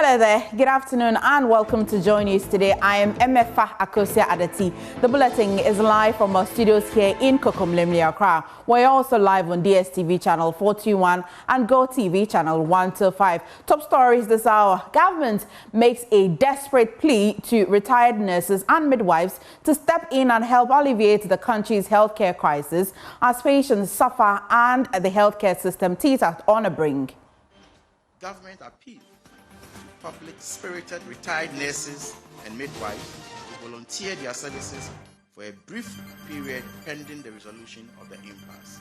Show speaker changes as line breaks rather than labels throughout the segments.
Hello there, good afternoon and welcome to Joy News today. I am Emefa Akosia Adati. The bulletin is live from our studios here in Kokomlemle, Accra. We're also live on DSTV channel 421 and GoTV channel 125. Top stories this hour. Government makes a desperate plea to retired nurses and midwives to step in and help alleviate the country's healthcare crisis as patients suffer and the healthcare system teeters on a brink.
Government appeal. Public-spirited retired nurses and midwives to volunteer their services for a brief period pending the resolution of the impasse.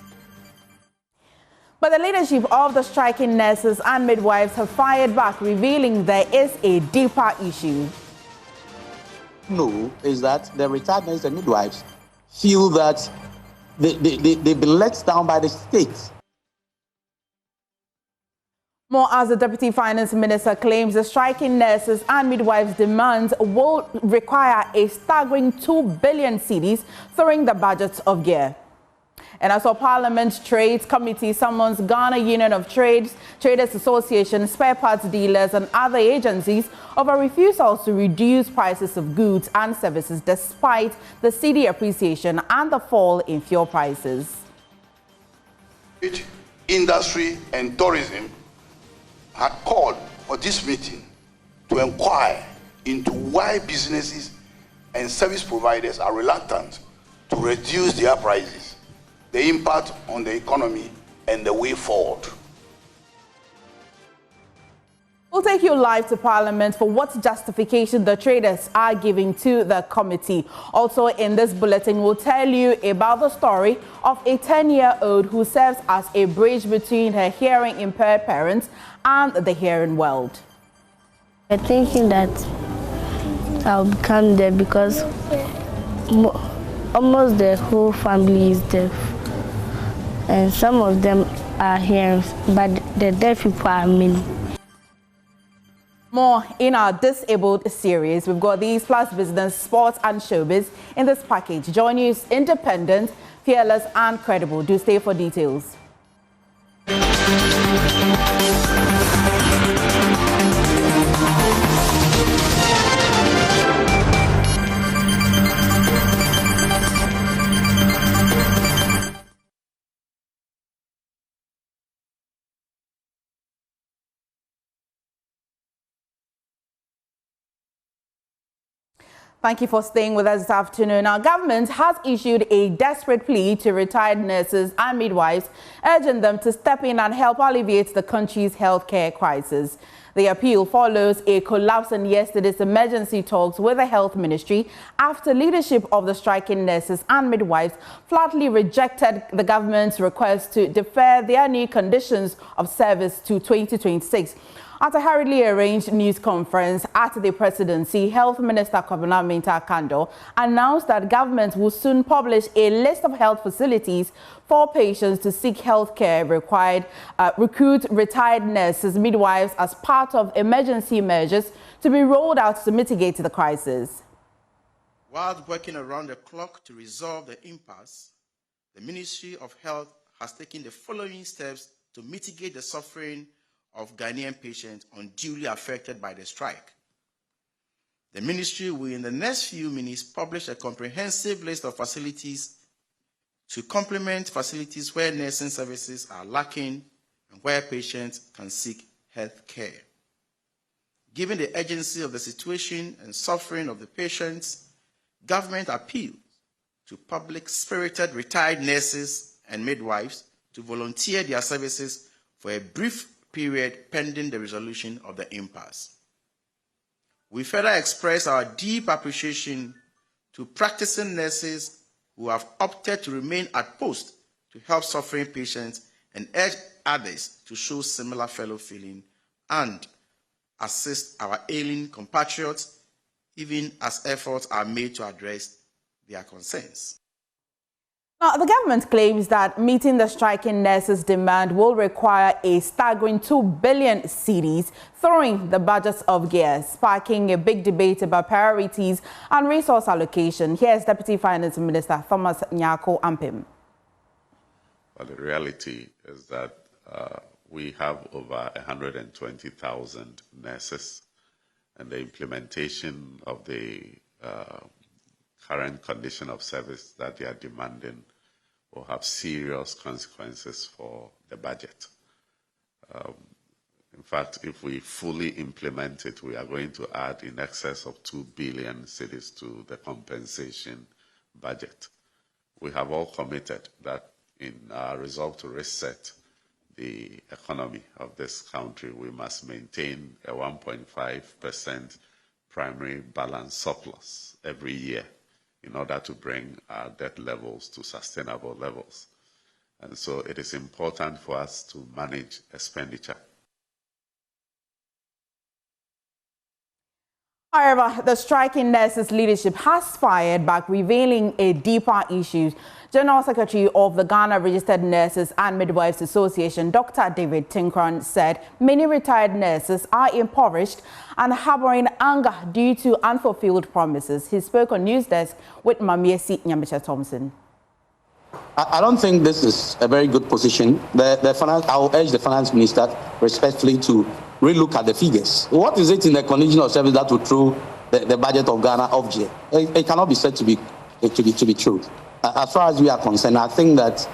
But the leadership of the striking nurses and midwives have fired back, revealing there is a deeper issue.
No, is that the retired nurses and midwives feel that they've been let down by the state.
More as the Deputy Finance Minister claims the striking nurses and midwives' demands will require a staggering 2 billion cedis throwing the budget of gear. And as our Parliament Trades Committee summons Ghana Union of Trades, Traders Association, spare parts dealers and other agencies over refusals to reduce prices of goods and services despite the cedi appreciation and the fall in fuel prices.
Industry and tourism had called for this meeting to inquire into why businesses and service providers are reluctant to reduce their prices, the impact on the economy, and the way forward.
We'll take you live to Parliament for what justification the traders are giving to the committee. Also in this bulletin, we'll tell you about the story of a 10-year-old who serves as a bridge between her hearing-impaired parents and the hearing world.
I'm thinking that I'll become deaf because almost the whole family is deaf. And some of them are hearing, but the deaf people are many.
More in our Disabled series. We've got these plus business, sports and showbiz in this package. Join News, independent, fearless and credible. Do stay for details. Thank you for staying with us this afternoon. Our government has issued a desperate plea to retired nurses and midwives, urging them to step in and help alleviate the country's healthcare crisis. The appeal follows a collapse in yesterday's emergency talks with the Health Ministry after leadership of the striking nurses and midwives flatly rejected the government's request to defer their new conditions of service to 2026. At a hurriedly arranged news conference at the presidency, Health Minister Kwabena Mintah-Kando announced that government will soon publish a list of health facilities for patients to seek health care required, recruit retired nurses, midwives as part of emergency measures to be rolled out to mitigate the crisis.
While working around the clock to resolve the impasse, the Ministry of Health has taken the following steps to mitigate the suffering of Ghanaian patients unduly affected by the strike. The ministry will in the next few minutes publish a comprehensive list of facilities to complement facilities where nursing services are lacking and where patients can seek health care. Given the urgency of the situation and suffering of the patients, government appeals to public-spirited retired nurses and midwives to volunteer their services for a brief period pending the resolution of the impasse. We further express our deep appreciation to practicing nurses who have opted to remain at post to help suffering patients and urge others to show similar fellow feeling and assist our ailing compatriots even as efforts are made to address their concerns.
Now, the government claims that meeting the striking nurses' demand will require a staggering 2 billion cedis, throwing the budgets of gear, sparking a big debate about priorities and resource allocation. Here's Deputy Finance Minister Thomas Nyako Ampim.
Well, the reality is that we have over 120,000 nurses and the implementation of the current condition of service that they are demanding will have serious consequences for the budget. In fact, if we fully implement it, we are going to add in excess of 2 billion cedis to the compensation budget. We have all committed that in our resolve to reset the economy of this country, we must maintain a 1.5% primary balance surplus every year in order to bring our debt levels to sustainable levels. And so it is important for us to manage expenditure.
However, the striking nurses' leadership has fired back, revealing a deeper issue. General Secretary of the Ghana Registered Nurses and Midwives Association, Dr. David Tinkran, said many retired nurses are impoverished and harboring anger due to unfulfilled promises. He spoke on News Desk with Mamiesi Nyamicha Thompson.
I don't think this is a very good position. I'll urge the finance minister respectfully to relook at the figures. What is it in the condition of service that will throw the budget of Ghana off gear? It cannot be said to be true. As far as we are concerned, I think that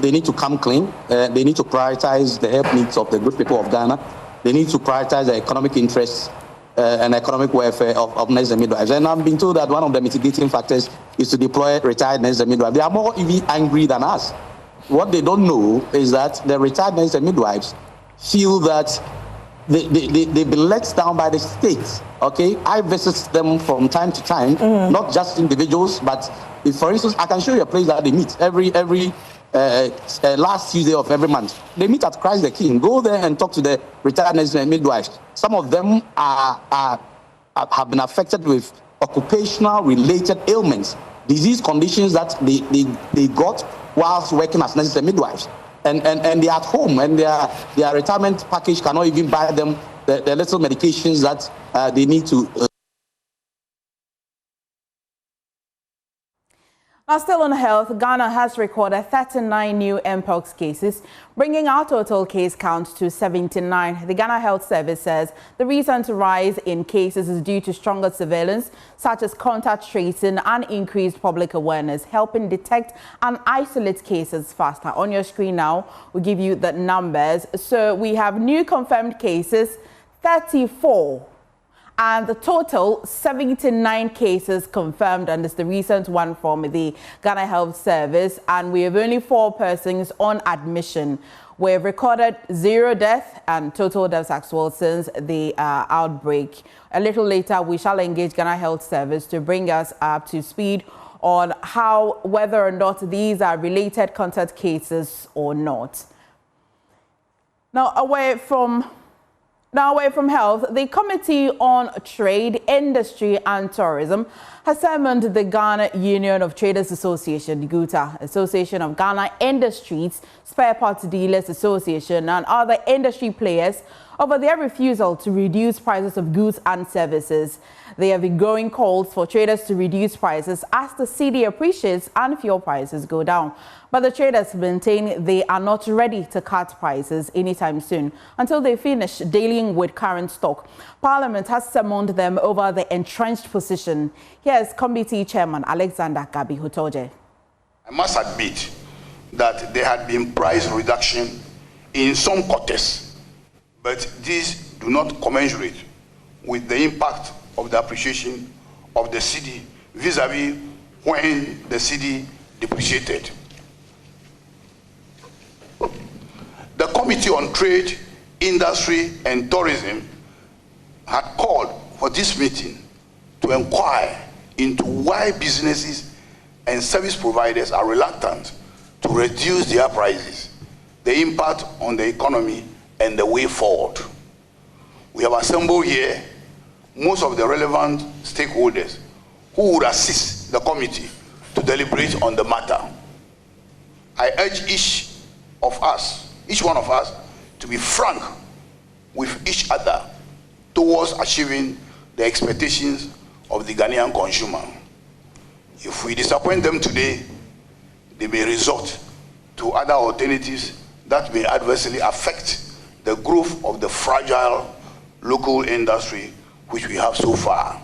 they need to come clean. They need to prioritize the health needs of the good people of Ghana. They need to prioritize the economic interests and economic welfare of nurses and midwives. And I've been told that one of the mitigating factors is to deploy retired nurses and midwives. They are more even angry than us. What they don't know is that the retired nurses and midwives feel that they've been let down by the state. Okay, I visit them from time to time, not just individuals, but if, for instance, I can show you a place that they meet every last Tuesday of every month. They meet at Christ the King. Go there and talk to the retired nurses and midwives. Some of them have been affected with occupational related ailments, disease conditions that they got whilst working as nurses and midwives. And they're at home, and their retirement package cannot even buy them the little medications that they need to.
Now, still on health, Ghana has recorded 39 new mpox cases, bringing our total case count to 79. The Ghana Health Service says the recent rise in cases is due to stronger surveillance, such as contact tracing and increased public awareness, helping detect and isolate cases faster. On your screen now, we'll give you the numbers. So we have new confirmed cases, 34. And the total 79 cases confirmed, and it's the recent one from the Ghana Health Service. And we have only 4 persons on admission. We've recorded 0 deaths and total deaths as well since the outbreak. A little later, we shall engage Ghana Health Service to bring us up to speed on whether or not these are related contact cases or not. Now, away from health, the Committee on Trade, Industry and Tourism has summoned the Ghana Union of Traders Association, GUTA, Association of Ghana Industries, Spare Parts Dealers Association and other industry players over their refusal to reduce prices of goods and services. There have been growing calls for traders to reduce prices as the cedi appreciates and fuel prices go down. But the traders maintain they are not ready to cut prices anytime soon until they finish dealing with current stock. Parliament has summoned them over the entrenched position. Here's Committee Chairman Alexander Gabi Hutoje.
I must admit that there had been price reduction in some quarters, but these do not commensurate with the impact of the appreciation of the cedi vis-a-vis when the cedi depreciated. The Committee on Trade, Industry and Tourism had called for this meeting to inquire into why businesses and service providers are reluctant to reduce their prices, the impact on the economy and the way forward. We have assembled here most of the relevant stakeholders who would assist the committee to deliberate on the matter. I urge each one of us to be frank with each other towards achieving the expectations of the Ghanaian consumer. If we disappoint them today, they may resort to other alternatives that may adversely affect the growth of the fragile local industry which we have so far.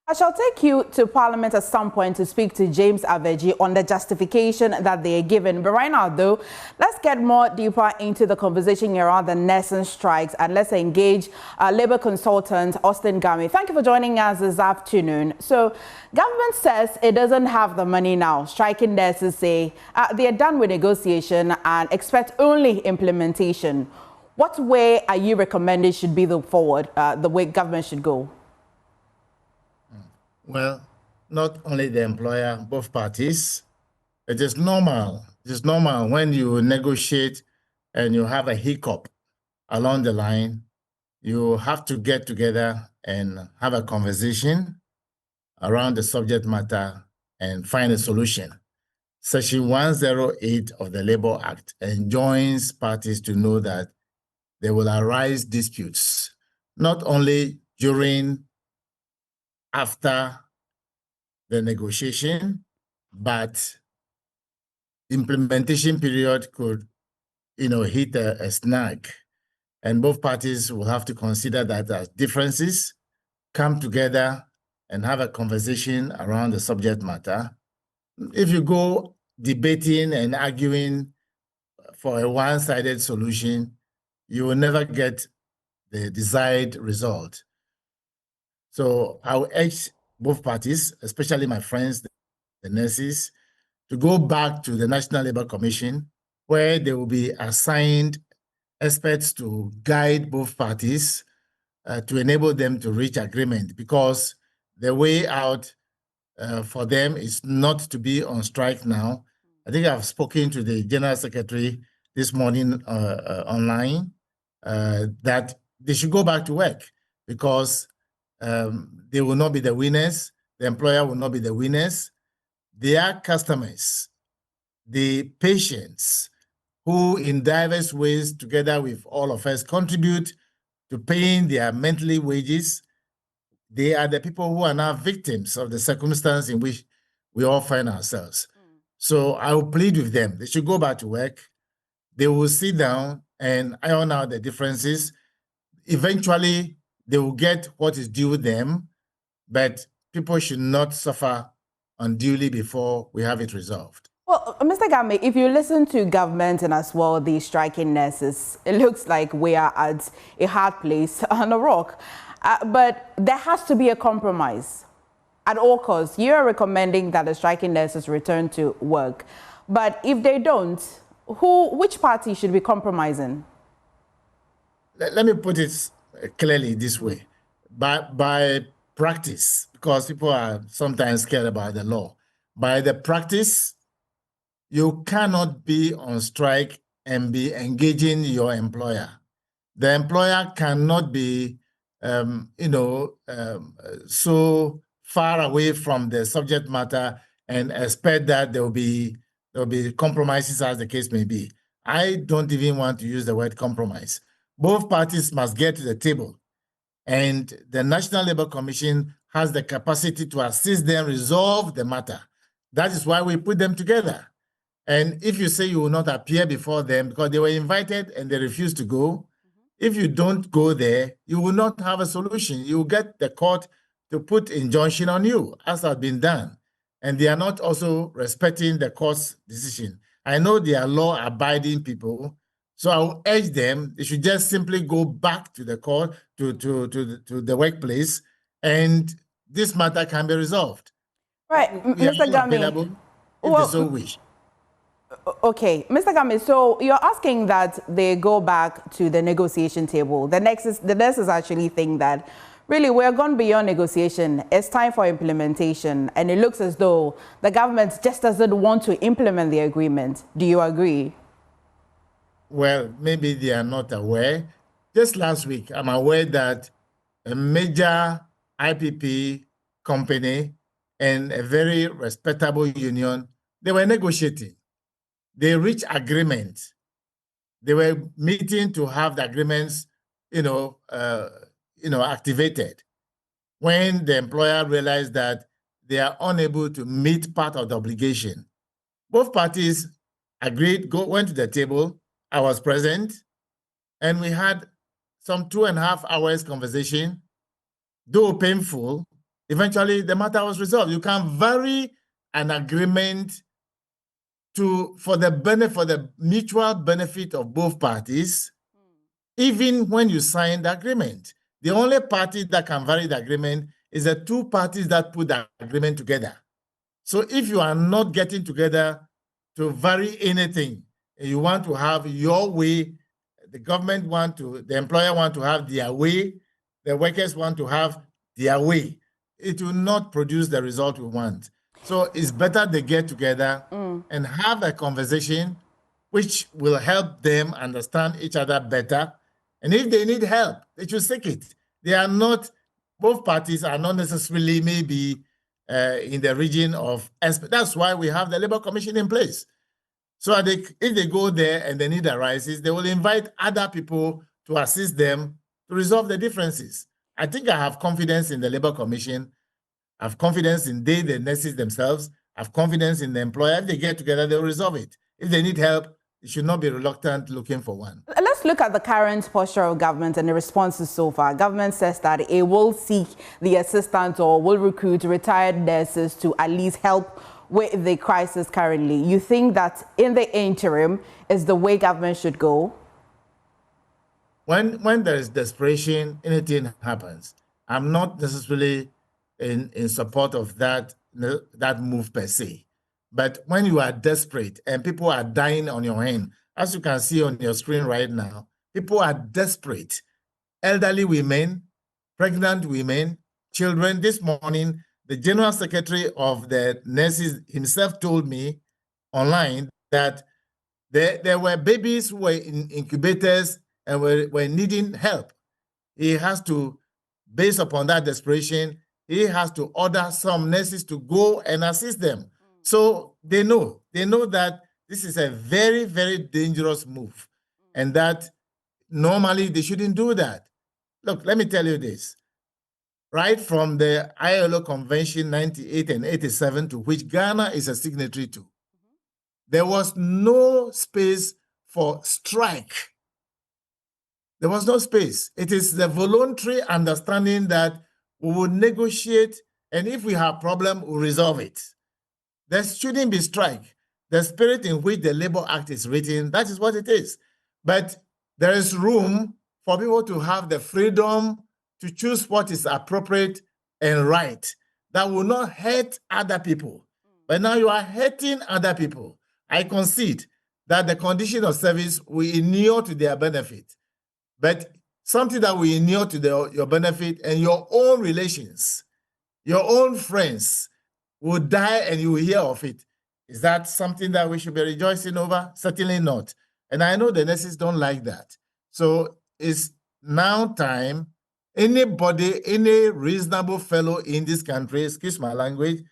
I shall take you to Parliament at some point to speak to James Aveji on the justification that they are given. But right now, though, let's get more deeper into the conversation around the nursing strikes, and let's engage Labour consultant Austin Gami. Thank you for joining us this afternoon. So, government says it doesn't have the money now. Striking nurses say they are done with negotiation and expect only implementation. What way are you recommending should be the way government should go?
Well, not only the employer, both parties. It is normal. It is normal when you negotiate and you have a hiccup along the line, you have to get together and have a conversation around the subject matter and find a solution. Section 108 of the Labour Act enjoins parties to know that there will arise disputes, not only during, after the negotiation, but implementation period could, hit a snag. And both parties will have to consider that as differences, come together and have a conversation around the subject matter. If you go debating and arguing for a one-sided solution, you will never get the desired result. So I will urge both parties, especially my friends, the nurses, to go back to the National Labour Commission, where they will be assigned experts to guide both parties to enable them to reach agreement, because the way out for them is not to be on strike now. I think I've spoken to the General Secretary this morning online that they should go back to work, because they will not be the winners. The employer will not be the winners. Their customers, the patients, who in diverse ways, together with all of us, contribute to paying their monthly wages, they are the people who are now victims of the circumstance in which we all find ourselves. So I will plead with them. They should go back to work. They will sit down and iron out the differences. Eventually, they will get what is due them, but people should not suffer unduly before we have it resolved.
Well, Mr. Gami, if you listen to government and as well the striking nurses, it looks like we are at a hard place on a rock. But there has to be a compromise at all costs. You are recommending that the striking nurses return to work. But if they don't, which party should be compromising?
Let me put it clearly this way. By practice, because people are sometimes scared about the law, by the practice, you cannot be on strike and be engaging your employer. The employer cannot be, so far away from the subject matter and expect that there will be compromises, as the case may be. I don't even want to use the word compromise. Both parties must get to the table, and the National Labour Commission has the capacity to assist them resolve the matter. That is why we put them together. And if you say you will not appear before them because they were invited and they refused to go, if you don't go there, you will not have a solution. You will get the court to put injunction on you, as has been done. And they are not also respecting the court's decision. I know they are law-abiding people, so I will urge them, they should just simply go back to the court, to the workplace, and this matter can be resolved.
Right, Mr.
Gami. If they so wish.
Okay, Mr. Gami, so you're asking that they go back to the negotiation table. The nurses actually think that really we're gone beyond negotiation. It's time for implementation. And it looks as though the government just doesn't want to implement the agreement. Do you agree?
Well, maybe they are not aware. Just last week, I'm aware that a major IPP company and a very respectable union, they were negotiating. They reached agreement. They were meeting to have the agreements activated when the employer realized that they are unable to meet part of the obligation. Both parties agreed, went to the table. I was present, and we had some 2.5 hours conversation. Though painful, eventually the matter was resolved. You can vary an agreement for the mutual benefit of both parties, even when you sign the agreement. The only party that can vary the agreement is the two parties that put the agreement together. So if you are not getting together to vary anything, you want to have your way, the employer want to have their way, the workers want to have their way, it will not produce the result we want. So it's better they get together and have a conversation which will help them understand each other better. And if they need help, they should seek it. Both parties are not necessarily maybe in the region of expert. That's why we have the Labor Commission in place. So if they go there and the need arises, they will invite other people to assist them to resolve the differences. I think I have confidence in the Labor Commission. I have confidence in the nurses themselves. I have confidence in the employer. If they get together, they'll resolve it. If they need help, they should not be reluctant looking for one.
Let's look at the current posture of government and the responses so far. Government says that it will seek the assistance or will recruit retired nurses to at least help with the crisis currently. You think that in the interim is the way government should go?
When there is desperation, anything happens. I'm not necessarily in support of that move per se. But when you are desperate and people are dying on your hand, as you can see on your screen right now, people are desperate. Elderly women, pregnant women, children. This morning, the General Secretary of the nurses himself told me online that there were babies who were in incubators and were needing help. He has to, based upon that desperation, he has to order some nurses to go and assist them. So they know that this is a very, very dangerous move and that normally they shouldn't do that. Look, let me tell you this. Right from the ILO Convention 98 and 87, to which Ghana is a signatory to, there was no space for strike. There was no space. It is the voluntary understanding that we will negotiate, and if we have a problem, we'll resolve it. There shouldn't be strike. The spirit in which the Labor Act is written, that is what it is. But there is room for people to have the freedom to choose what is appropriate and right. That will not hurt other people. But now you are hurting other people. I concede that the condition of service will inure to their benefit. But something that will inure to your benefit and your own relations, your own friends, will die and you will hear of it. Is that something that we should be rejoicing over? Certainly not. And I know the nurses don't like that. So it's now time, anybody, any reasonable fellow in this country, excuse my language,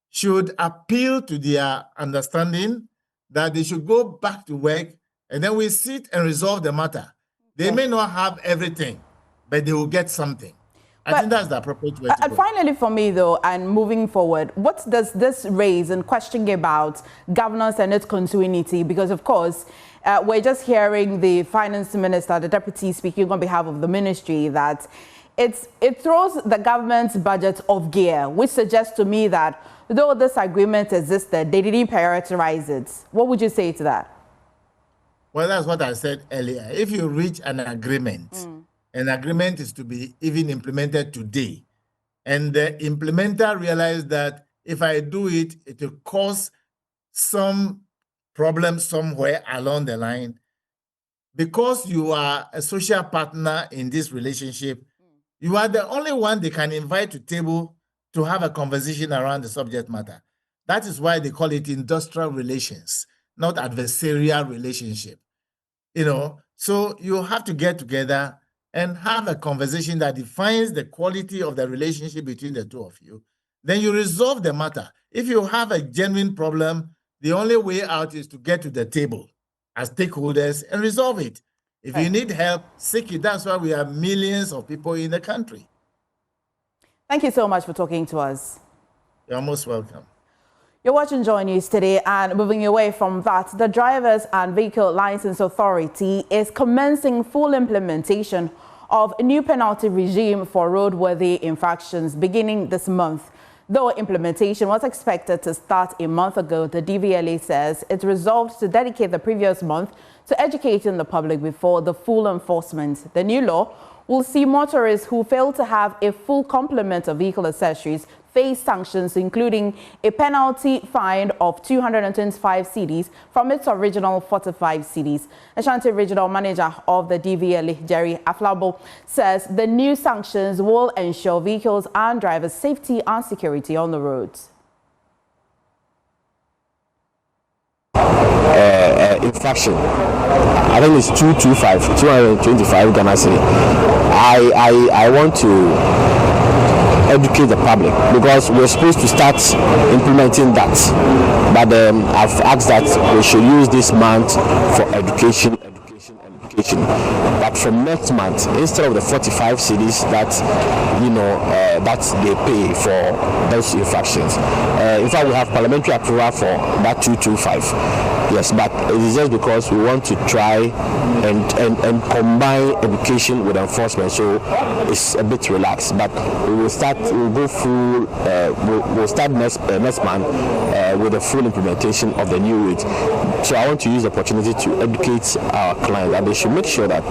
should appeal to their understanding that they should go back to work and then we sit and resolve the matter. They may not have everything, but they will get something. I think that's the appropriate way to go.
And finally for me though, and moving forward, what does this raise in questioning about governance and its continuity? Because of course, we're just hearing the finance minister, the deputy speaking on behalf of the ministry, that it throws the government's budget off gear, which suggests to me that though this agreement existed, they didn't prioritize it. What would you say to that?
Well, that's what I said earlier. If you reach an agreement is to be even implemented today, and the implementer realized that if I do it, it will cause some problem somewhere along the line, because you are a social partner in this relationship, you are the only one they can invite to table to have a conversation around the subject matter. That is why they call it industrial relations, not adversarial relationship. So you have to get together and have a conversation that defines the quality of the relationship between the two of you. Then you resolve the matter. If you have a genuine problem, the only way out is to get to the table as stakeholders and resolve it. If you need help, seek it. That's why we have millions of people in the country.
Thank you so much for talking to us.
You're most welcome.
You're watching Joy News today, and moving away from that, the Drivers and Vehicle License Authority is commencing full implementation of a new penalty regime for roadworthy infractions beginning this month. Though implementation was expected to start a month ago, the DVLA says it resolved to dedicate the previous month to educating the public before the full enforcement. The new law will see motorists who fail to have a full complement of vehicle accessories face sanctions, including a penalty fine of 225 cedis from its original 45 cedis. Ashanti Regional Manager of the DVLA, Jerry Aflabo, says the new sanctions will ensure vehicles and drivers' safety and security on the roads.
Infraction, I think it's 225 Ghana cedi. I want to educate the public because we're supposed to start implementing that, but I've asked that we should use this month for education. But from next month, instead of the 45 cedis that that they pay for those infractions, in fact we have parliamentary approval for that 225. Yes, but it is just because we want to try and combine education with enforcement, so it's a bit relaxed. But we'll go through, we'll start next month with the full implementation of the new rate. So I want to use the opportunity to educate our clients that they should make sure that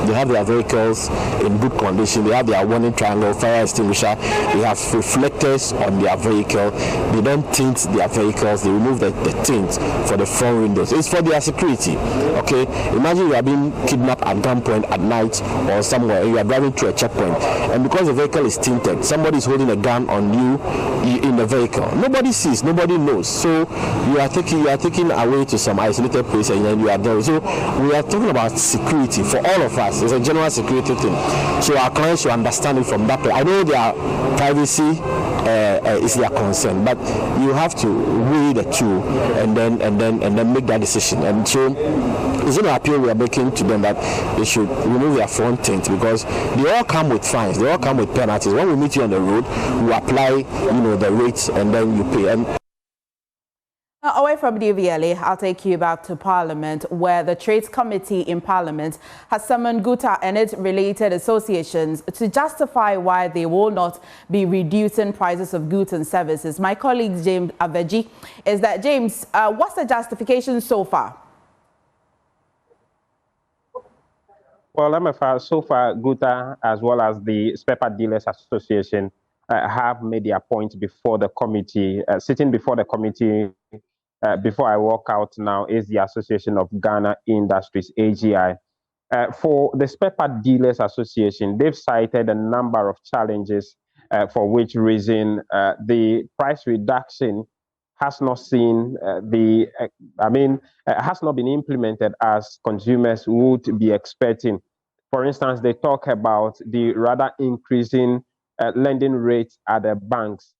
they have their vehicles in good condition, they have their warning triangle, fire extinguisher, they have reflectors on their vehicle, they don't tint their vehicles, they remove the tint for the front windows. It's for their security, okay? Imagine you are being kidnapped at gunpoint at night or somewhere, you are driving through a checkpoint, and because the vehicle is tinted, somebody is holding a gun on you in the vehicle. Nobody sees, nobody knows, so you are taken away to some isolated place and then you are there. So we are talking about security for all of us. It's a general security thing, so our clients should understand it from that point. I know their privacy is their concern, but you have to weigh the two and then make that decision. And so it's an appeal we are making to them that they should remove their front tint, because they all come with fines, they all come with penalties. When we meet you on the road, we apply the rates and then you pay. And
now, away from DVLA, I'll take you back to Parliament, where the Trades Committee in Parliament has summoned GUTA and its related associations to justify why they will not be reducing prices of goods and services. My colleague James Aveji is that. James, what's the justification so far?
Well, MFR, so far, GUTA as well as the Spare Part Dealers Association have made their point before the committee. Sitting before the committee before I walk out now is the Association of Ghana Industries, AGI. For the Spare Part Dealers Association, they've cited a number of challenges for which reason the price reduction has not has not been implemented as consumers would be expecting. For instance, they talk about the rather increasing lending rates at the banks.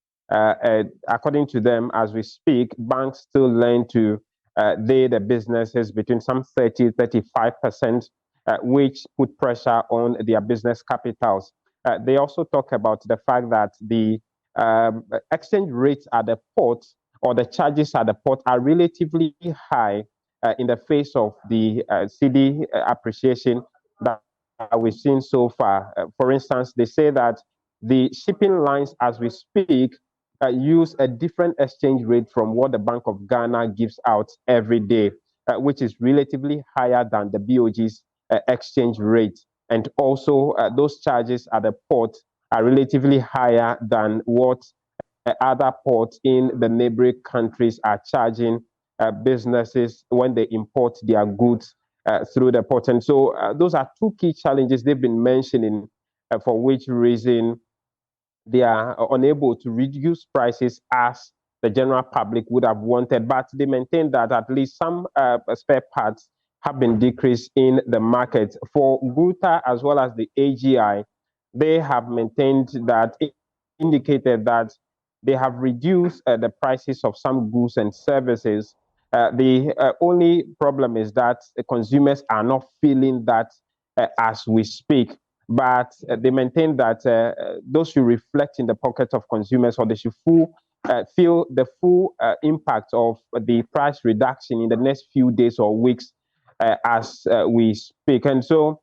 According to them, as we speak, banks still lend to the businesses between some 30-35%, which put pressure on their business capitals. They also talk about the fact that the exchange rates at the port or the charges at the port are relatively high in the face of the cedi appreciation that we've seen so far. For instance, they say that the shipping lines, as we speak, use a different exchange rate from what the Bank of Ghana gives out every day, which is relatively higher than the BOG's exchange rate. And also, those charges at the port are relatively higher than what other ports in the neighboring countries are charging businesses when they import their goods through the port. And so those are two key challenges they've been mentioning, for which reason they are unable to reduce prices as the general public would have wanted. But they maintain that at least some spare parts have been decreased in the market. For GUTA as well as the AGI, they have maintained that, indicated that they have reduced the prices of some goods and services The only problem is that the consumers are not feeling that as we speak. But they maintain that those should reflect in the pockets of consumers, or they should feel the full impact of the price reduction in the next few days or weeks as we speak. And so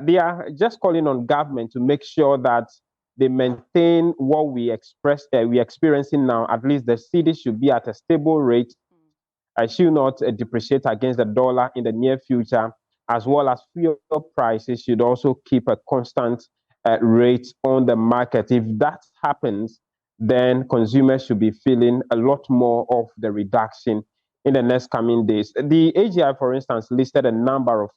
they are just calling on government to make sure that they maintain what we're experiencing now. At least the cedi should be at a stable rate. I should not depreciate against the dollar in the near future, as well as fuel prices should also keep a constant rate on the market. If that happens, then consumers should be feeling a lot more of the reduction in the next coming days. The AGI, for instance, listed a number of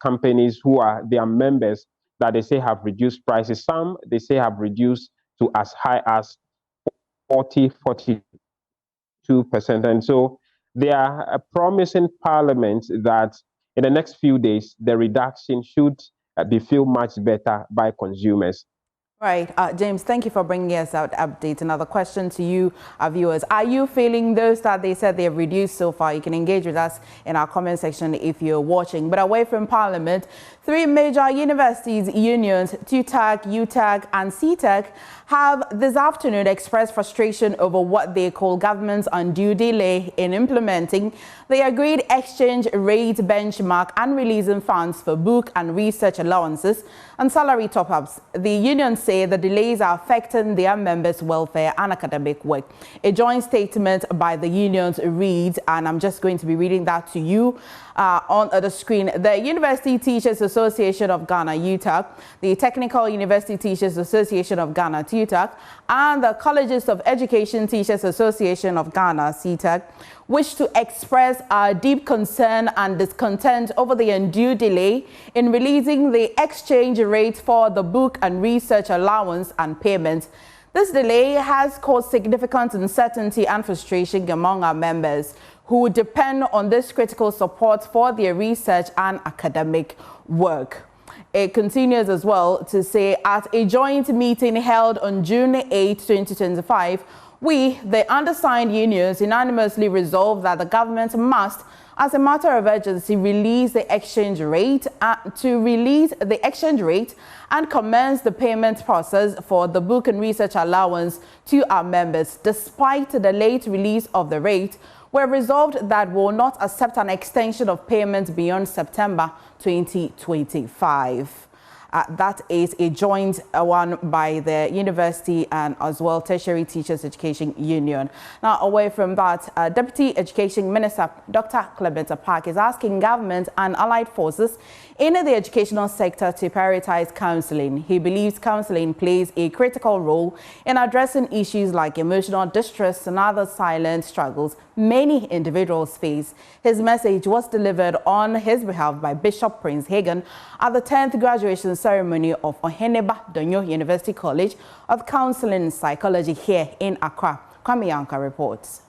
companies who are their members that they say have reduced prices. Some they say have reduced to as high as 42%. And so they are promising Parliament that in the next few days, the reduction should be felt much better by consumers.
Right. James, thank you for bringing us that update. Another question to you, our viewers. Are you feeling those that they said they have reduced so far? You can engage with us in our comment section if you're watching. But away from Parliament, 3 major universities unions, TUTAC, UTAC and CTAC, have this afternoon expressed frustration over what they call government's undue delay in implementing the agreed exchange rate benchmark and releasing funds for book and research allowances and salary top-ups. The unions say the delays are affecting their members' welfare and academic work. A joint statement by the unions reads, and I'm just going to be reading that to you on the screen. The University Teachers Association of Ghana, UTAC, the Technical University Teachers Association of Ghana, TUTAC, and the Colleges of Education Teachers Association of Ghana, CTAC, wish to express our deep concern and discontent over the undue delay in releasing the exchange rate for the book and research allowance and payments. This delay has caused significant uncertainty and frustration among our members who depend on this critical support for their research and academic work. It continues as well to say, at a joint meeting held on June 8, 2025, we, the undersigned unions, unanimously resolved that the government must, as a matter of urgency, release the exchange rate and commence the payment process for the book and research allowance to our members. Despite the late release of the rate, we resolved that we will not accept an extension of payments beyond September 2025. That is a joint one by the university and as well Tertiary Teachers Education Union. Now, away from that, Deputy Education Minister Dr. Clement Park is asking government and allied forces in the educational sector to prioritize counseling. He believes counseling plays a critical role in addressing issues like emotional distress and other silent struggles many individuals face. His message was delivered on his behalf by Bishop Prince Hagan at the 10th graduation ceremony of Oheneba Donyo University College of Counseling and Psychology here in Accra. Kwame Yanka reports.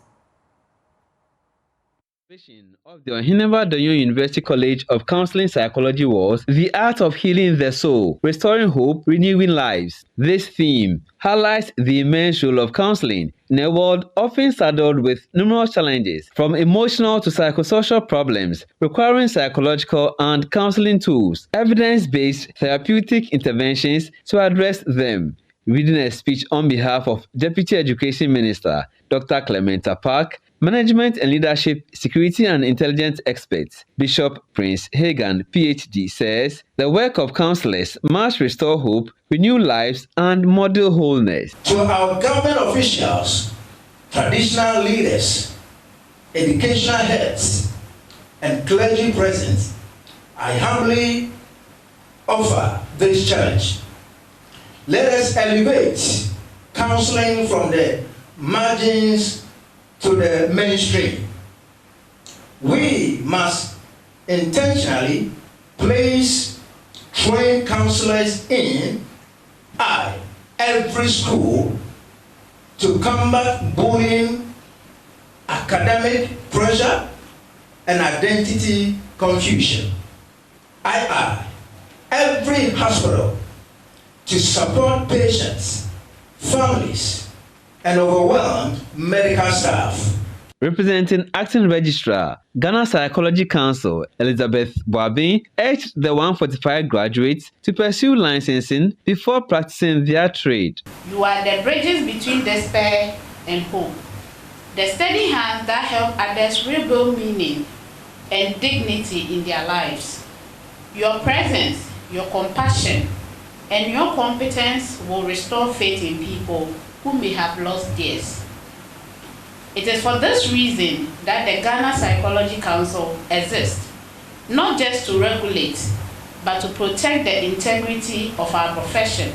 The vision of the Oheneba Donyo University College of Counseling Psychology was the art of healing the soul, restoring hope, renewing lives. This theme highlights the immense role of counseling in a world often saddled with numerous challenges, from emotional to psychosocial problems, requiring psychological and counseling tools, evidence-based therapeutic interventions to address them. Reading a speech on behalf of Deputy Education Minister Dr. Clement Park, Management and Leadership, Security and Intelligence Experts, Bishop Prince Hagan, PhD, says the work of counselors must restore hope, renew lives, and model wholeness.
To our government officials, traditional leaders, educational heads, and clergy present, I humbly offer this challenge. Let us elevate counseling from the margins to the mainstream. We must intentionally place trained counselors in every school to combat bullying, academic pressure, and identity confusion. Every hospital to support patients, families, and overwhelmed medical staff.
Representing Acting Registrar, Ghana Psychology Council, Elizabeth Boabin, urged the 145 graduates to pursue licensing before practicing their trade.
You are the bridges between despair and hope. The steady hands that help others rebuild meaning and dignity in their lives. Your presence, your compassion, and your competence will restore faith in people who may have lost theirs. It is for this reason that the Ghana Psychology Council exists, not just to regulate, but to protect the integrity of our profession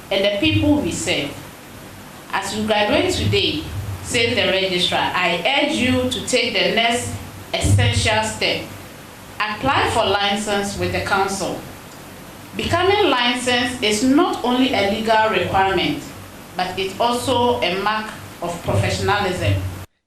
and the people we serve. As you graduate today, says the registrar, I urge you to take the next essential step. Apply for license with the council. Becoming licensed is not only a legal requirement, but it's also a mark of professionalism.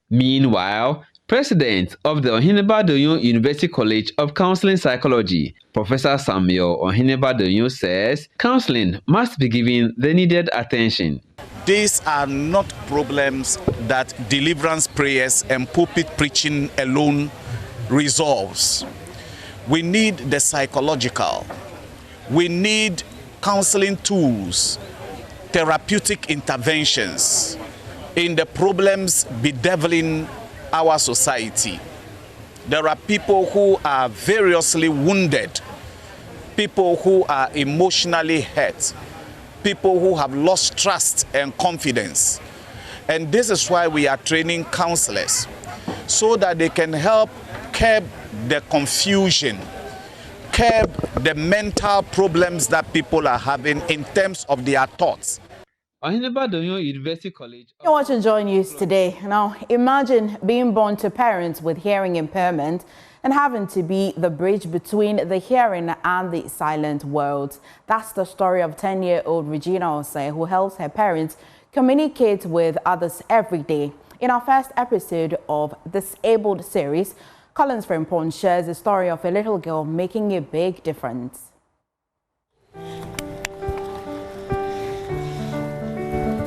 Meanwhile, President of the Ohineba University College of Counseling Psychology, Professor Samuel Ohineba says counseling must be given the needed attention.
These are not problems that deliverance prayers and pulpit preaching alone resolves. We need the psychological. We need counseling tools, therapeutic interventions in the problems bedeviling our society. There are people who are variously wounded, people who are emotionally hurt, people who have lost trust and confidence. And this is why we are training counselors, so that they can help curb the confusion, curb the mental problems that people are having in terms of their thoughts.
University College.
You're watching Joy News today. Now, imagine being born to parents with hearing impairment and having to be the bridge between the hearing and the silent worlds. That's the story of 10-year-old Regina Osei, who helps her parents communicate with others every day. In our first episode of Disabled series, Collins Frimpong shares the story of a little girl making a big difference.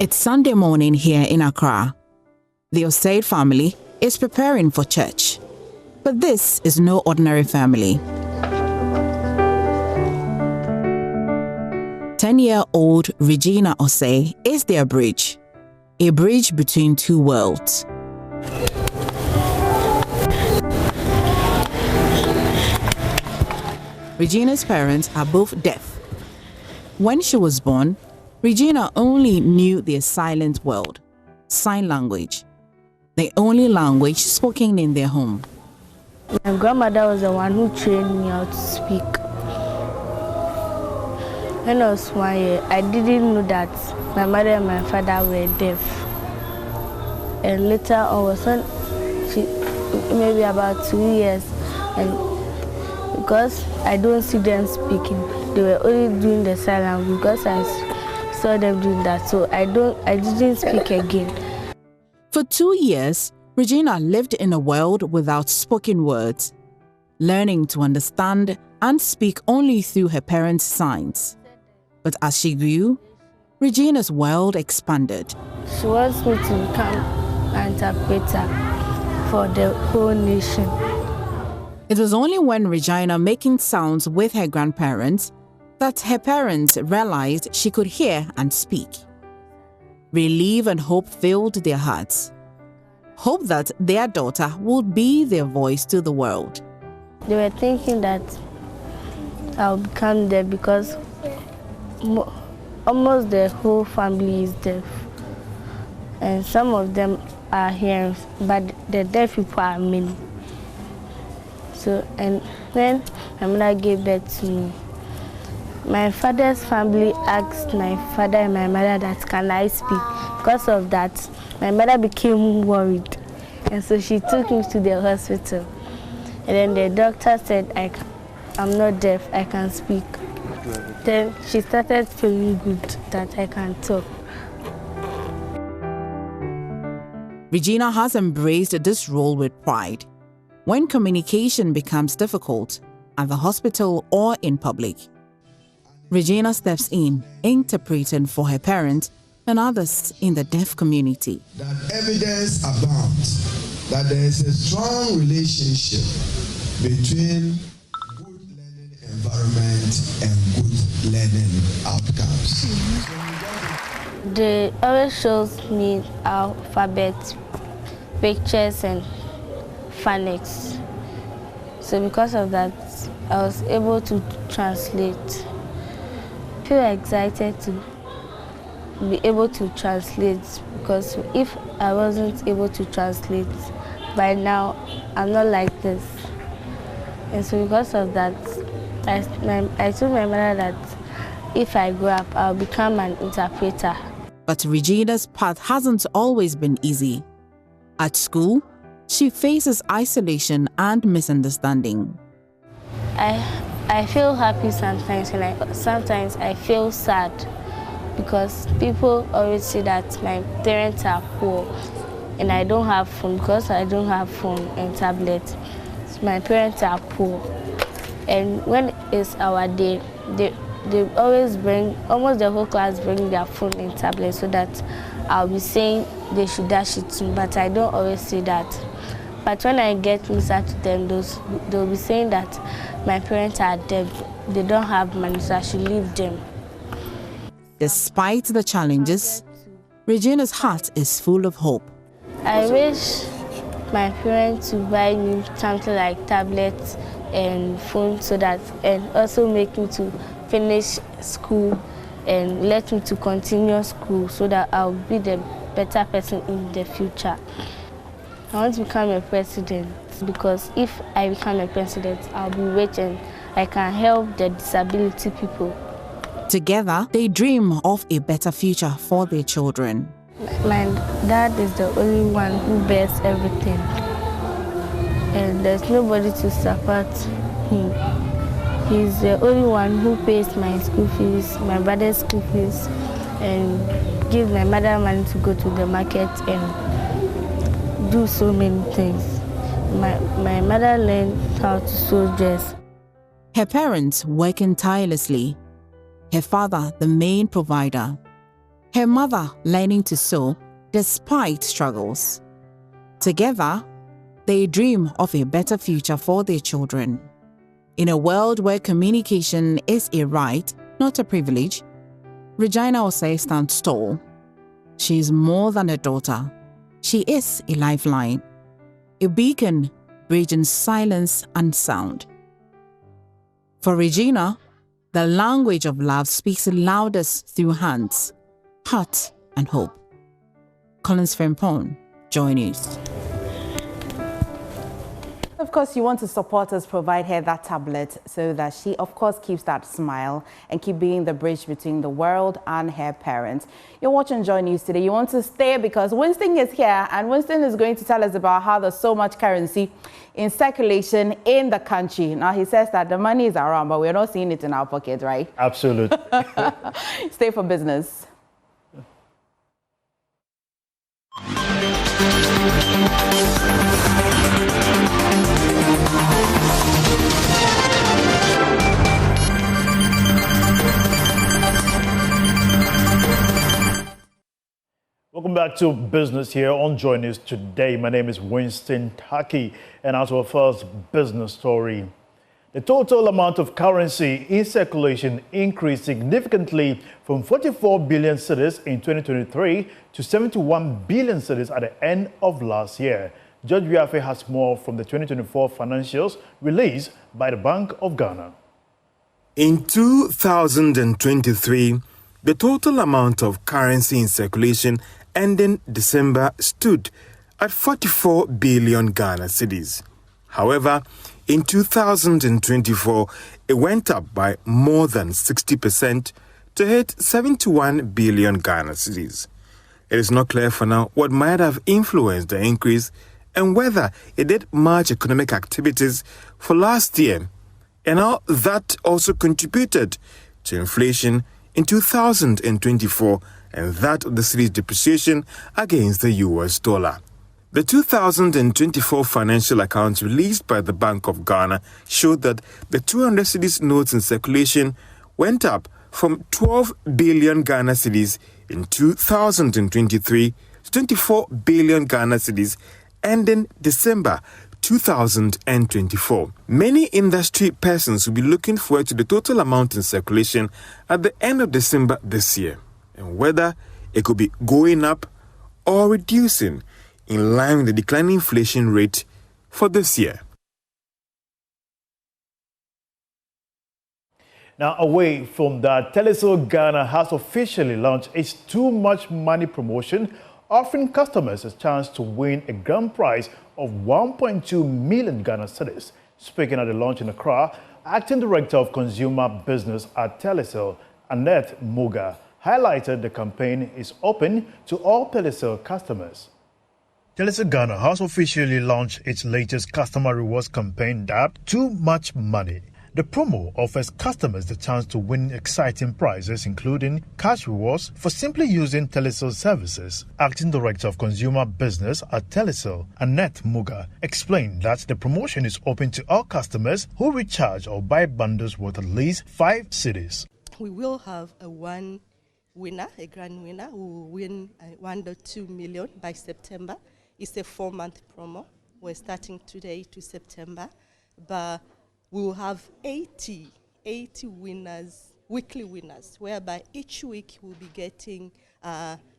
It's Sunday morning here in Accra. The Osei family is preparing for church. But this is no ordinary family. 10-year-old Regina Osei is their bridge, a bridge between two worlds. Regina's parents are both deaf. When she was born, Regina only knew their silent world, sign language, the only language spoken in their home.
My grandmother was the one who trained me how to speak. When I was 1 year, I didn't know that my mother and my father were deaf. And later on, was when maybe about 2 years, and because I don't see them speaking, they were only doing the sign language because I saw them doing that, so I didn't speak again.
For 2 years, Regina lived in a world without spoken words, learning to understand and speak only through her parents' signs. But as she grew, Regina's world expanded.
She wants me to become an interpreter for the whole nation.
It was only when Regina making sounds with her grandparents that her parents realized she could hear and speak. Relief and hope filled their hearts. Hope that their daughter would be their voice to the world.
They were thinking that I'll become deaf because almost the whole family is deaf. And some of them are hearing, but the deaf people are many. So, and when my mother gave birth to me, my father's family asked my father and my mother that can I speak. Because of that, my mother became worried. And so she took me to the hospital. And then the doctor said, I'm not deaf, I can speak. Then she started feeling good that I can talk.
Regina has embraced this role with pride. When communication becomes difficult at the hospital or in public, Regina steps in, interpreting for her parents and others in the deaf community.
That evidence abounds
that there is a strong relationship between good learning environment and good learning outcomes.
They always shows me alphabet, pictures, and phonics. So because of that, I was able to translate. I feel excited to be able to translate, because if I wasn't able to translate, by now I'm not like this. And so because of that, I told my mother that if I grow up, I'll become an interpreter.
But Regina's path hasn't always been easy. At school, she faces isolation and misunderstanding.
I feel happy sometimes, and sometimes I feel sad, because people always say that my parents are poor and I don't have phone. Because I don't have phone and tablet, so my parents are poor. And when it's our day, they always bring, almost the whole class bring their phone and tablet, so that I'll be saying they should dash it to me, but I don't always say that. But when I get closer to them, they'll be saying that my parents are dead, they don't have money, so I should leave them.
Despite the challenges, Regina's heart is full of hope.
I wish my parents to buy me something like tablets and phone, so that, and also make me to finish school and let me to continue school, so that I'll be the better person in the future. I want to become a president, because if I become a president, I'll be rich and I can help the disability people.
Together, they dream of a better future for their children.
My dad is the only one who bears everything, and there's nobody to support him. He's the only one who pays my school fees, my brother's school fees, and gives my mother money to go to the market and do so many things. My mother learned how to sew dress.
Her parents working tirelessly. Her father the main provider. Her mother learning to sew despite struggles. Together, they dream of a better future for their children. In a world where communication is a right, not a privilege, Regina Osei stands tall. She is more than a daughter. She is a lifeline, a beacon bridging silence and sound. For Regina, the language of love speaks loudest through hands, heart, and hope. Collins Frimpong, Joy News. Of course, you want to support us, provide her that tablet so that she, of course, keeps that smile and keep being the bridge between the world and her parents. You're watching Joy News today. You want to stay because Winston is here, and Winston is going to tell us about how there's so much currency in circulation in the country. Now, he says that the money is around, but we're not seeing it in our pocket, right?
Absolutely.
Stay for business.
Welcome back to Business here on Joy News today. My name is Winston Taki, and as our first business story, the total amount of currency in circulation increased significantly from 44 billion cedis in 2023 to 71 billion cedis at the end of last year. George Biafe has more from the 2024 financials released by the Bank of Ghana.
In 2023, the total amount of currency in circulation ending December stood at 44 billion Ghana cedis. However, in 2024, it went up by more than 60% to hit 71 billion Ghana cedis. It is not clear for now what might have influenced the increase and whether it did march economic activities for last year, and how that also contributed to inflation in 2024 and that of the cedi's depreciation against the US dollar. The 2024 financial accounts released by the Bank of Ghana showed that the 200 cedis notes in circulation went up from 12 billion Ghana cedis in 2023 to 24 billion Ghana cedis ending December 2024. Many industry persons will be looking forward to the total amount in circulation at the end of December this year, and whether it could be going up or reducing in line with the declining inflation rate for this year.
Now, away from that, Telecel Ghana has officially launched its Too Much Money promotion, offering customers a chance to win a grand prize of 1.2 million Ghana cedis. Speaking at the launch in Accra, Acting Director of Consumer Business at Telecel, Annette Muga, highlighted the campaign is open to all Telecel customers. Telecel Ghana has officially launched its latest customer rewards campaign dubbed Too Much Money. The promo offers customers the chance to win exciting prizes, including cash rewards for simply using Telecel services. Acting Director of Consumer Business at Telecel, Annette Muga, explained that the promotion is open to all customers who recharge or buy bundles worth at least 5 cedis.
We will have a grand winner who will win 1.2 million by September. It's a 4-month promo. We're starting today to September, but we will have 80 winners, weekly winners, whereby each week we'll be getting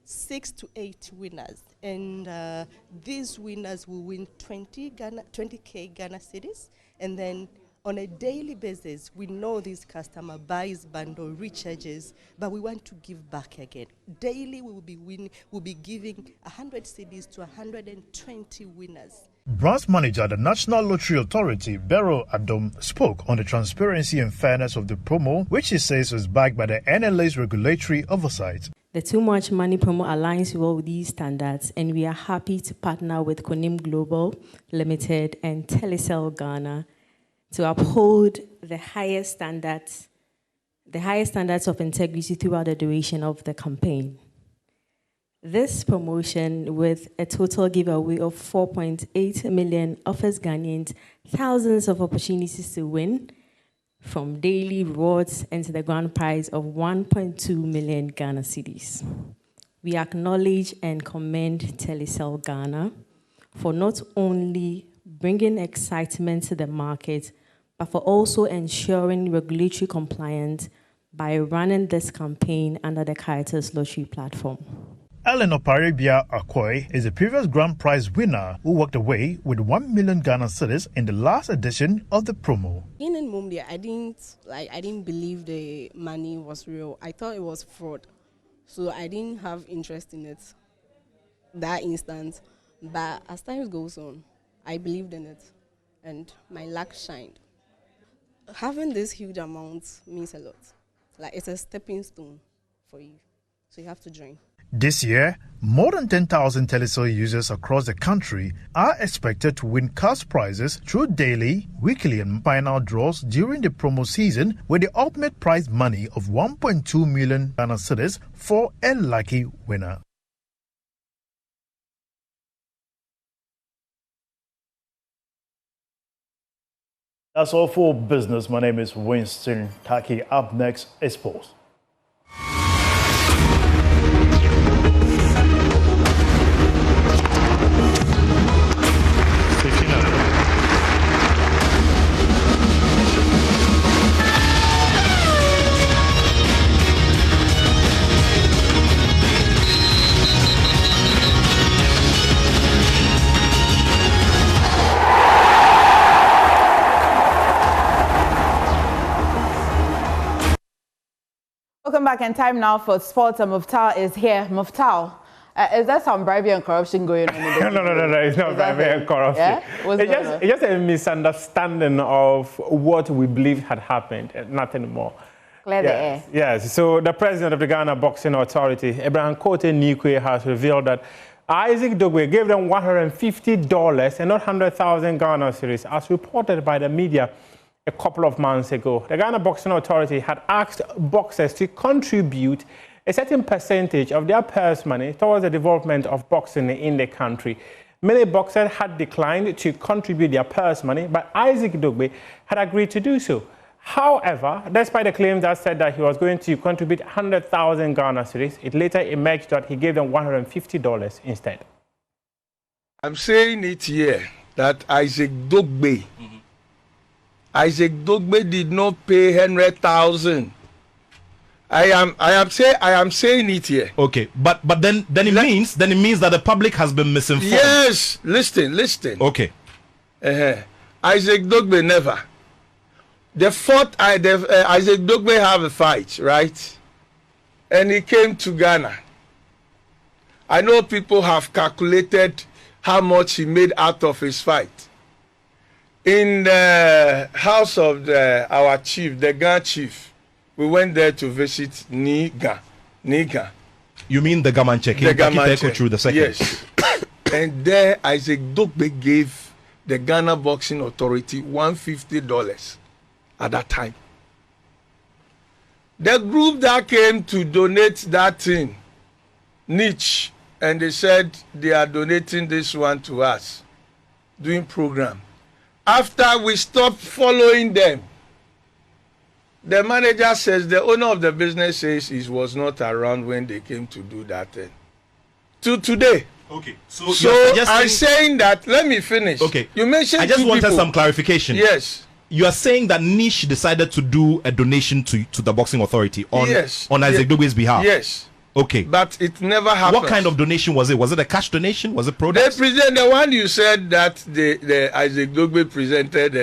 6 to 8 winners. And these winners will win 20K Ghana cedis. And then on a daily basis, we know this customer buys bundle, recharges, but we want to give back again. Daily, we'll be giving 100 cedis to 120 winners.
Branch manager at the National Lottery Authority, Beryl Adom, spoke on the transparency and fairness of the promo, which he says was backed by the NLA's regulatory oversight.
The Too Much Money promo aligns well with these standards, and we are happy to partner with Konim Global Limited and Telecel Ghana to uphold the highest standards of integrity throughout the duration of the campaign. This promotion, with a total giveaway of 4.8 million, offers Ghanaians thousands of opportunities to win, from daily rewards and to the grand prize of 1.2 million Ghana cedis. We acknowledge and commend Telecel Ghana for not only bringing excitement to the market, but for also ensuring regulatory compliance by running this campaign under the Caritas Lottery platform.
Ellen Oparibia Akoi is a previous grand prize winner who walked away with 1 million Ghana cedis in the last edition of the promo.
In Mumbai, I didn't believe the money was real. I thought it was fraud, so I didn't have interest in it that instant. But as time goes on, I believed in it, and my luck shined. Having this huge amount means a lot. It's a stepping stone for you, so you have to join.
This year, more than 10,000 Telecel users across the country are expected to win cash prizes through daily, weekly and final draws during the promo season, with the ultimate prize money of 1.2 million Ghana cedis for a lucky winner. That's all for business. My name is Winston Taki. Up next is sports.
Welcome back, and time now for sports. And Muftal is here. Muftal, is there some bribery and corruption going on?
No, it's not bribery and corruption.
Yeah?
It's just a misunderstanding of what we believed had happened, nothing more.
Clear the air.
Yes, so the president of the Ghana Boxing Authority, Abraham Kote Nikwe, has revealed that Isaac Dogwe gave them $150 and not 100,000 Ghana cedis, as reported by the media a couple of months ago. The Ghana Boxing Authority had asked boxers to contribute a certain percentage of their purse money towards the development of boxing in the country. Many boxers had declined to contribute their purse money, but Isaac Dogbe had agreed to do so. However, despite the claims that said that he was going to contribute 100,000 Ghana cedis, it later emerged that he gave them $150 instead.
I'm saying it here that Isaac Dogbe, Isaac Dogbe did not pay 100,000. I am saying it here.
Okay, but then it means that the public has been misinformed.
Yes, listen.
Okay.
Isaac Dogbe never. The fourth Isaac Dogbe have a fight, right? And he came to Ghana. I know people have calculated how much he made out of his fight. In the house of our chief, the Ghana chief, we went there to visit Niga.
You mean the Gamanche?
The Gamanche.
Through the second.
Yes. And there, Isaac Dogbe gave the Ghana Boxing Authority $150 at that time. The group that came to donate that thing, niche, and they said they are donating this one to us, doing program. After we stopped following them, the manager says, the owner of the business says he was not around when they came to do that thing. To today.
Okay.
So I'm saying that, let me finish.
Okay.
You mentioned
I just wanted
people.
some clarification.
Yes.
You are saying that Niche decided to do a donation to the Boxing Authority on Isaac Dogbe's behalf?
Yes. Okay. But it never happened.
What kind of donation was it? Was it a cash donation? Was it products?
The one you said that the Isaac Dogbe presented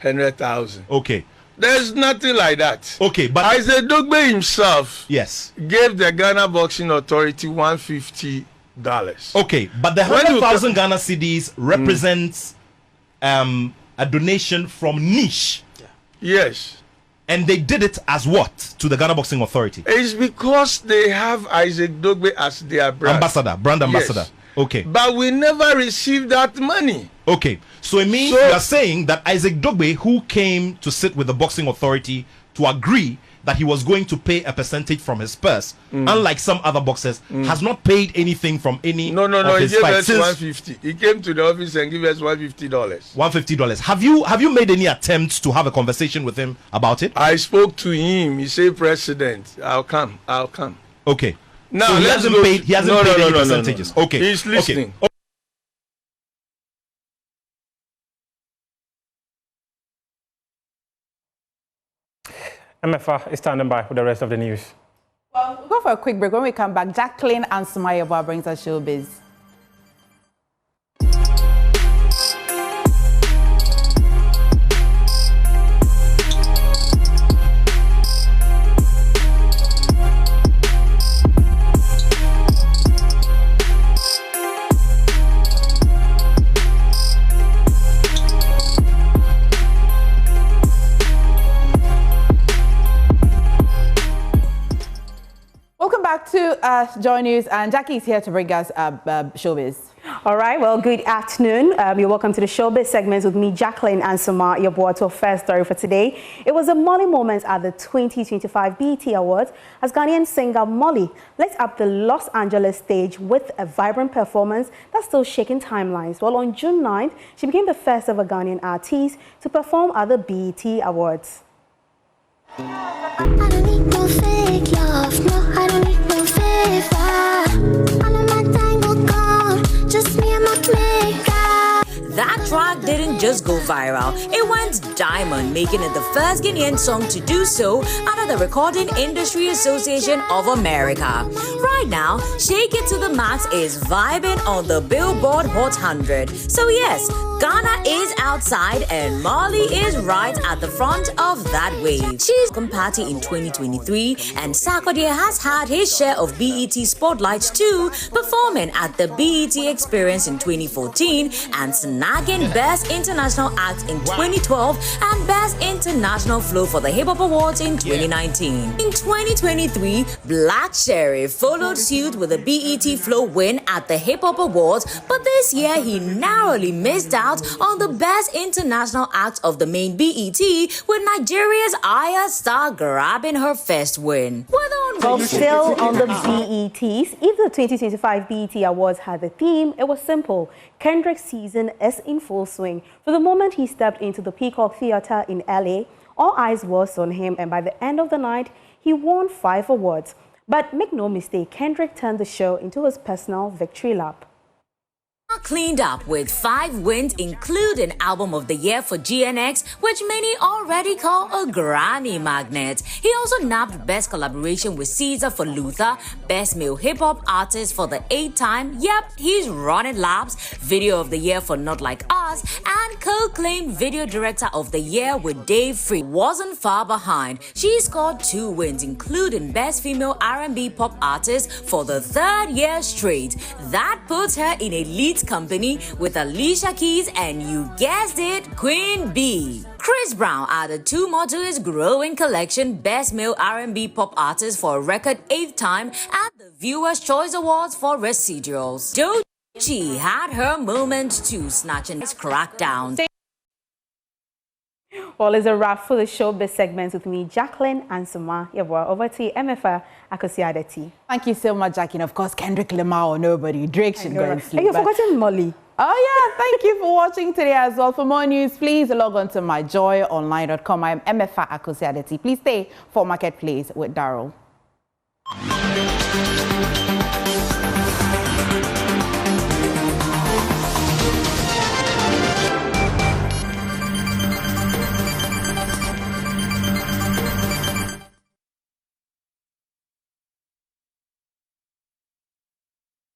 100,000.
Okay.
There's nothing like that.
Okay, but
Isaac Dogbe himself
gave
the Ghana Boxing Authority $150.
Okay, but the 100,000 Ghana cedis represents a donation from Niche.
Yes.
And they did it as what to the Ghana Boxing Authority?
It's because they have Isaac Dogbe as their brand
ambassador.
Yes.
Okay.
But we never received that money.
Okay. So it means you are saying that Isaac Dogbe, who came to sit with the Boxing Authority to agree that he was going to pay a percentage from his purse, unlike some other boxers, has not paid anything from any
No,
of his
he gave
fights.
us $150. He came to the office and gave us $150.
$150. Have you made any attempts to have a conversation with him about it?
I spoke to him. He said, President, I'll come.
Okay.
Now
so he hasn't paid any percentages.
No.
Okay.
He's listening.
Okay.
MFA is standing by with the rest of the news.
Well, we'll go for a quick break. When we come back, Jacqueline and Sumaya brings us showbiz. Welcome back to Joy News, and Jackie is here to bring us showbiz.
All right, well, good afternoon. You're welcome to the showbiz segments with me, Jacqueline Ansoma, your board to our first story for today. It was a Molly moment at the 2025 BET Awards as Ghanaian singer Molly lit up the Los Angeles stage with a vibrant performance that's still shaking timelines. Well, on June 9th, she became the first ever Ghanaian artist to perform at the BET Awards.
I don't need no fake love, no, I don't need no favor. All of my time will gone, just me and my makeup.
That track didn't just go viral, it went diamond, making it the first Ghanaian song to do so under the Recording Industry Association of America. Right now, Shake It to the Max is vibing on the Billboard Hot 100. So yes, Ghana is outside and Molly is right at the front of that wave. She's come party in 2023 and Sarkodie has had his share of BET spotlights too, performing at the BET Experience in 2014 and snagging Best International Act in 2012 and Best International Flow for the Hip Hop Awards in 2019. In 2023, Black Sheriff followed suit with a BET Flow win at the Hip Hop Awards, but this year he narrowly missed out on the Best International Act of the main BET, with Nigeria's Aya Star grabbing her first win.
Well, still on the BETs, if the 2025 BET Awards had a theme, it was simple. Kendrick's season is in full swing. For the moment he stepped into the Peacock Theatre in LA, all eyes was on him, and by the end of the night, he won 5 awards. But make no mistake, Kendrick turned the show into his personal victory lap.
cleaned up with 5 wins, including Album of the Year for GNX, which many already call a Grammy magnet. He also nabbed Best Collaboration with Caesar for Luther, Best Male Hip Hop Artist for the 8th time. Yep, he's running laps. Video of the Year for Not Like Us, and co-claimed Video Director of the Year with Dave Free. Wasn't far behind. She scored 2 wins, including Best Female R&B Pop Artist for the 3rd year straight. That puts her in elite company with Alicia Keys and, you guessed it, Queen Bee. Chris Brown added 2 more to his growing collection, Best Male R&B Pop Artist for a record 8th time at the Viewers' Choice Awards for Residuals. Doechii had her moment too, snatching his crackdown.
Well, it's a wrap for the showbiz segments with me, Jacqueline and Suma. Over to you, MFA Akosiadeti.
Thank you so much, Jackie. And of course, Kendrick Lamar or nobody. Drake should go and sleep.
You've forgotten Molly.
Oh, yeah. Thank you for watching today as well. For more news, please log on to myjoyonline.com. I'm MFA Akosiadeti. Please stay for Marketplace with Daryl.